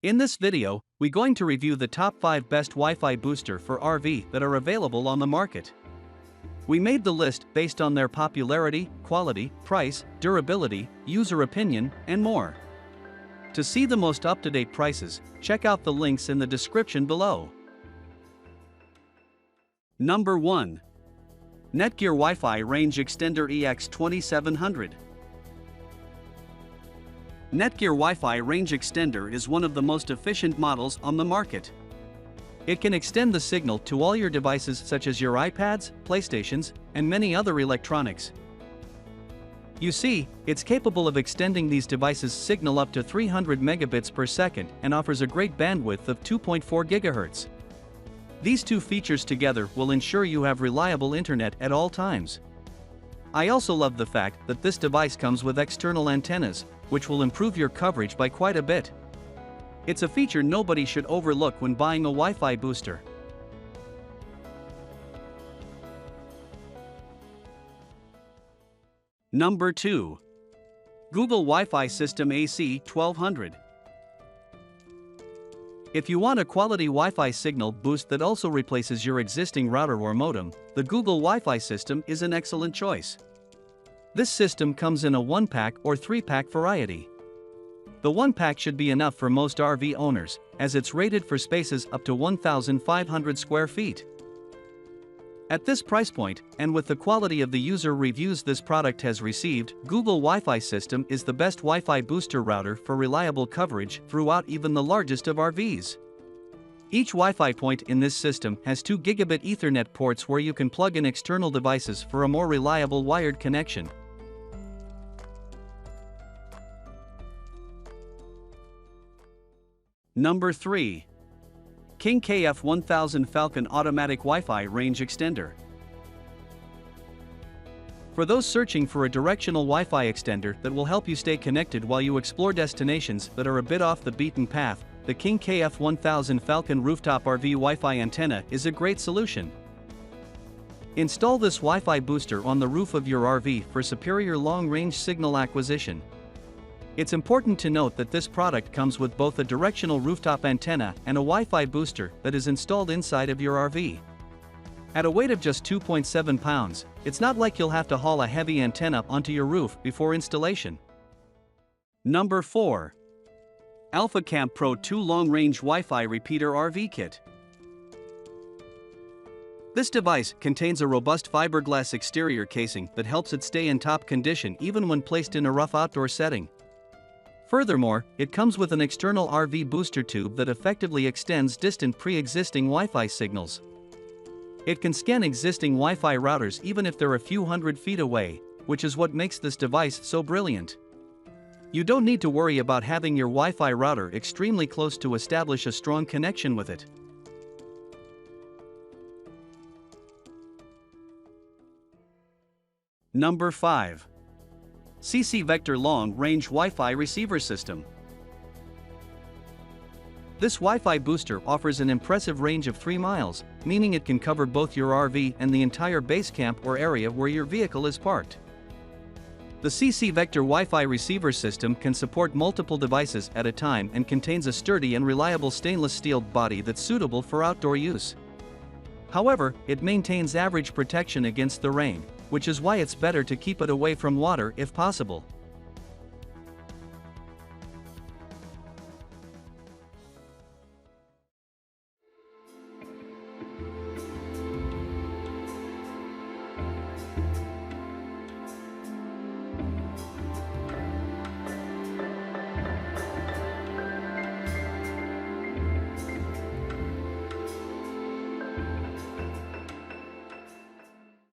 In this video, we're going to review the top 5 best Wi-Fi booster for RV that are available on the market. We made the list based on their popularity, quality, price, durability, user opinion, and more. To see the most up-to-date prices, check out the links in the description below. Number 1. NETGEAR Wi-Fi Range Extender EX2700. NETGEAR Wi-Fi Range Extender is one of the most efficient models on the market. It can extend the signal to all your devices such as your iPads, PlayStations, and many other electronics. You see, it's capable of extending these devices' signal up to 300 megabits per second and offers a great bandwidth of 2.4 gigahertz. These two features together will ensure you have reliable internet at all times. I also love the fact that this device comes with external antennas, which will improve your coverage by quite a bit. It's a feature nobody should overlook when buying a Wi-Fi booster. Number 2. Google WiFi System AC 1200. If you want a quality Wi-Fi signal boost that also replaces your existing router or modem, the Google Wi-Fi System is an excellent choice. This system comes in a 1-pack or 3-pack variety. The 1-pack should be enough for most RV owners, as it's rated for spaces up to 1,500 square feet. At this price point, and with the quality of the user reviews this product has received, Google Wi-Fi System is the best Wi-Fi booster router for reliable coverage throughout even the largest of RVs. Each Wi-Fi point in this system has 2 gigabit Ethernet ports where you can plug in external devices for a more reliable wired connection. Number 3. King KF1000 Falcon Automatic Wi-Fi Range Extender. For those searching for a directional Wi-Fi extender that will help you stay connected while you explore destinations that are a bit off the beaten path, the King KF1000 Falcon Rooftop RV Wi-Fi Antenna is a great solution. Install this Wi-Fi booster on the roof of your RV for superior long-range signal acquisition. It's important to note that this product comes with both a directional rooftop antenna and a Wi-Fi booster that is installed inside of your RV. At a weight of just 2.7 pounds, it's not like you'll have to haul a heavy antenna onto your roof before installation. Number 4. Alfa Camp Pro 2 Long-Range Wi-Fi Repeater RV Kit. This device contains a robust fiberglass exterior casing that helps it stay in top condition even when placed in a rough outdoor setting. Furthermore, it comes with an external RV booster tube that effectively extends distant pre-existing Wi-Fi signals. It can scan existing Wi-Fi routers even if they're a few hundred feet away, which is what makes this device so brilliant. You don't need to worry about having your Wi-Fi router extremely close to establish a strong connection with it. Number 5. CC Vector Long Range Wi-Fi Receiver System. This Wi-Fi booster offers an impressive range of 3 miles, meaning it can cover both your RV and the entire base camp or area where your vehicle is parked. The CC Vector Wi-Fi receiver system can support multiple devices at a time and contains a sturdy and reliable stainless steel body that's suitable for outdoor use. However, it maintains average protection against the rain, which is why it's better to keep it away from water if possible.